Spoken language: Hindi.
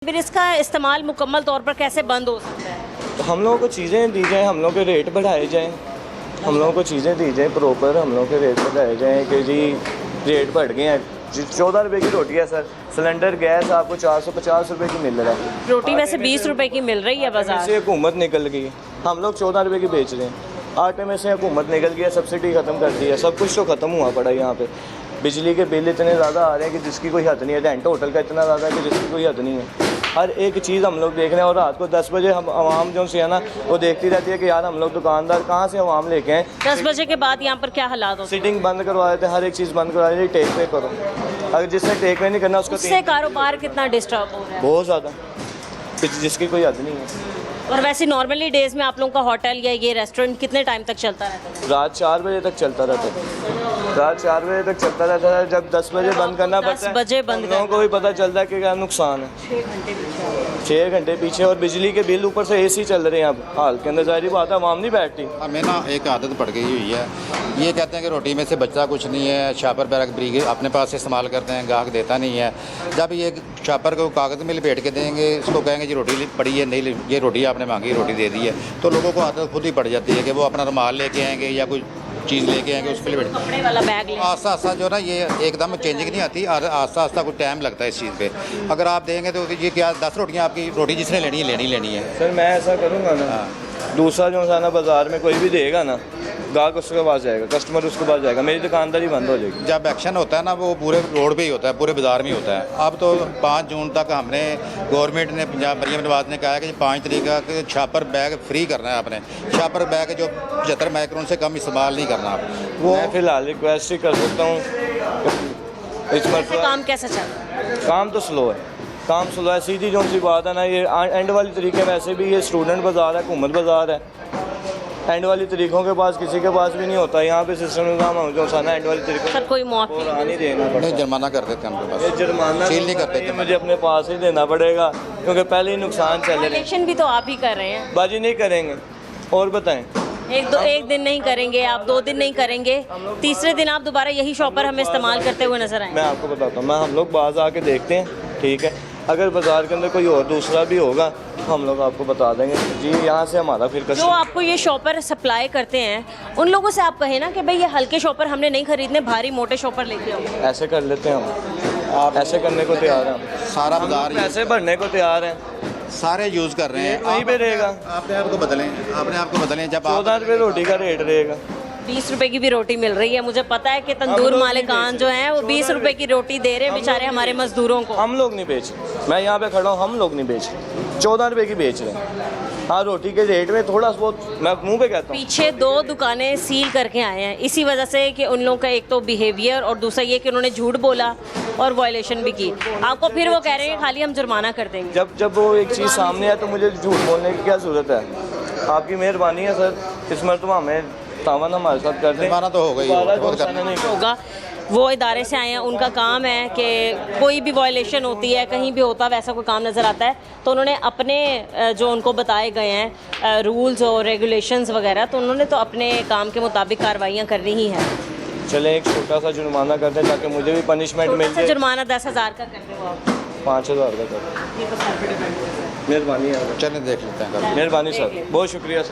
फिर इसका इस्तेमाल मुकम्मल तौर पर कैसे बंद हो सकता है? तो हम लोगों को चीज़ें दी जाएँ, हम लोगों के रेट बढ़ाए जाएँ, हम लोगों को चीज़ें दी जाएँ प्रॉपर, हम लोगों के रेट बढ़ाए जाएँ कि जी रेट बढ़ गए हैं। 14 रुपये की रोटी है सर, सिलेंडर गैस आपको 450 रुपये की मिल रहा है। रोटी वैसे 20 रुपए की मिल रही है बाजार से हुकूमत निकल गई है, हम लोग 14 रुपये की बेच रहे हैं। आटे में से हुकूमत निकल गई है, सब्सिडी ख़त्म कर दी है, सब कुछ तो ख़त्म हुआ पड़ा है यहाँ पे। बिजली के बिल इतने ज़्यादा आ रहे हैं कि जिसकी कोई हद नहीं है। रेंट होटल का इतना ज़्यादा है कि जिसकी कोई हद नहीं है। हर एक चीज़ हम लोग देख रहे हैं और रात को 10 बजे हम आवाम जो है ना वो देखती रहती है कि यार हम लोग दुकानदार कहाँ से आवाम लेके आएँ। 10 बजे के बाद यहाँ पर क्या हालात होते हैं? सिटिंग बंद करवा देते हैं, हर एक चीज़ बंद करवा देते हैं, टेक पे करो। अगर जिसने टेक पे नहीं करना उसको उससे कारोबार कितना डिस्टर्ब हो रहा है? बहुत ज़्यादा, जिसकी कोई हद नहीं है। और वैसे नॉर्मली डेज में आप लोगों का होटल या ये रेस्टोरेंट कितने टाइम तक चलता रहता है? रात 4 बजे तक चलता रहता है, रात 4 बजे तक चलता रहता है। जब 10 बजे बंद करना पड़ता है, 10 बजे बंद लोगों को भी पता चलता है कि क्या नुकसान है। 6 घंटे पीछे और बिजली के बिल ऊपर से AC चल रहे हैं। अब हाल के अंदर जाहिर बात है आवाम नहीं बैठती। हमें ना एक आदत पड़ गई हुई है, ये कहते हैं कि रोटी में से बचता कुछ नहीं है, शापर बैग ब्रीग अपने पास इस्तेमाल करते हैं, गाहक देता नहीं है। जब ये शापर को कागज़ में लपेट के देंगे, इसको कहेंगे जी रोटी पड़ी है, नहीं ये रोटी आपने मांगी, रोटी दे दी है, तो लोगों को आदत खुद ही पड़ जाती है कि वो अपना रुमाल लेके आएंगे या कोई चीज़ लेके आएंगे, उस पर लपेट कपड़े वाला बैग ले। आस्ता आस्ता जो ना ये एकदम चेंजिंग नहीं आती, आस्ता आस्ता कुछ टाइम लगता है इस चीज़ पे। अगर आप देंगे तो ये क्या 10 रोटियाँ आपकी रोटी जिसने लेनी है। सर मैं ऐसा करूँगा ना, दूसरा जो है ना बाज़ार में कोई भी देगा ना, गाहक उसके पास जाएगा, कस्टमर उसके पास जाएगा, मेरी दुकानदारी बंद हो जाएगी। जब एक्शन होता है ना वो पूरे रोड पे ही होता है, पूरे बाज़ार में ही होता है। अब तो 5 जून तक हमने गवर्नमेंट ने पंजाब मरियम नवाज ने कहा है कि 5 तारीख का छापर बैग फ्री करना है आपने। छापर बैग जो 75 माइक्रोन से कम इस्तेमाल नहीं करना आप। वो मैं फ़िलहाल रिक्वेस्ट ही कर सकता हूँ। इस वैसे काम कैसा चल रहा है? काम तो स्लो है, काम स्लो है। सीधी जो सी बात है ना, ये एंड वाली तरीके वैसे भी ये स्टूडेंट बाज़ार है, हुकूमत बाज़ार है। एंड वाली तरीकों के पास किसी के पास भी नहीं होता। यहाँ पे सिस्टम निज़ाम जो सा ना एंड वाली तरीकों सर कोई मुआफ़ी नहीं देना पड़ता। नहीं, जुर्माना कर देते हैं उनके ये पास, जुर्माना सील नहीं करते। ये मुझे अपने पास ही देना पड़ेगा क्योंकि पहले ही नुकसान चल रहे हैं। इलेक्शन भी तो आप ही कर रहे हैं। बाजी नहीं करेंगे और बताएं। एक दिन नहीं करेंगे आप, 2 दिन नहीं करेंगे, तीसरे दिन आप दोबारा यही शॉपर हमें इस्तेमाल करते हुए नजर आएंगे। मैं आपको बताता हूँ, हम लोग बाज़ आके देखते हैं, ठीक है। अगर बाज़ार के अंदर कोई और दूसरा भी होगा तो हम लोग आपको बता देंगे जी। यहाँ से हमारा फिर जो आपको ये शॉपर सप्लाई करते हैं उन लोगों से आप कहें ना कि भाई ये हल्के शॉपर हमने नहीं खरीदने, भारी मोटे शॉपर लेके आओ। ऐसे कर लेते हैं हम, आप ऐसे करने को तैयार हैं। सारा बाजार पैसे भरने को तैयार हैं, सारे यूज़ कर रहे हैं। वहीं पे रहेगा। अपने आप को बदलें जब 14 रुपये रोटी का रेट रहेगा। 20 रुपए की भी रोटी मिल रही है। मुझे पता है कि तंदूर मालिकान जो हैं वो 20 रुपए की रोटी दे रहे हैं बेचारे हमारे मजदूरों को। हम लोग नहीं बेच रहे, मैं यहाँ पे खड़ा हूँ, हम लोग नहीं बेच रहे, 14 रुपये की बेच रहे हैं। हाँ, रोटी के रेट में थोड़ा बहुत मैं मुंह पे कहता हूँ। पीछे 2 दुकानें सील करके आए हैं इसी वजह से कि उन लोगों का एक तो बिहेवियर और दूसरा ये कि उन्होंने झूठ बोला और वायलेशन भी की। आपको फिर वो कह रहे हैं खाली हम जुर्माना कर देंगे। जब वो एक चीज़ सामने है तो मुझे झूठ बोलने की क्या ज़रूरत है? आपकी मेहरबानी है सर, इस मरतबा हमें तावन हमारे साथ कर दें। जुर्माना तो हो गई होगा, वो इदारे से आए हैं, उनका काम है कि कोई भी वायलेशन होती है, कहीं भी होता है वैसा कोई काम नज़र आता है तो उन्होंने अपने जो उनको बताए गए हैं रूल्स और रेगुलेशंस वगैरह, तो उन्होंने तो अपने काम के मुताबिक कार्रवाइयाँ करनी ही है। चले एक छोटा सा जुर्माना कर दें ताकि मुझे भी पनिशमेंट मिल जाए। जुर्माना 10,000 का कर दो आप। 5,000 का कर। मेहरबानी है, चलें देख लेते हैं। मेहरबानी सर, बहुत शुक्रिया सर।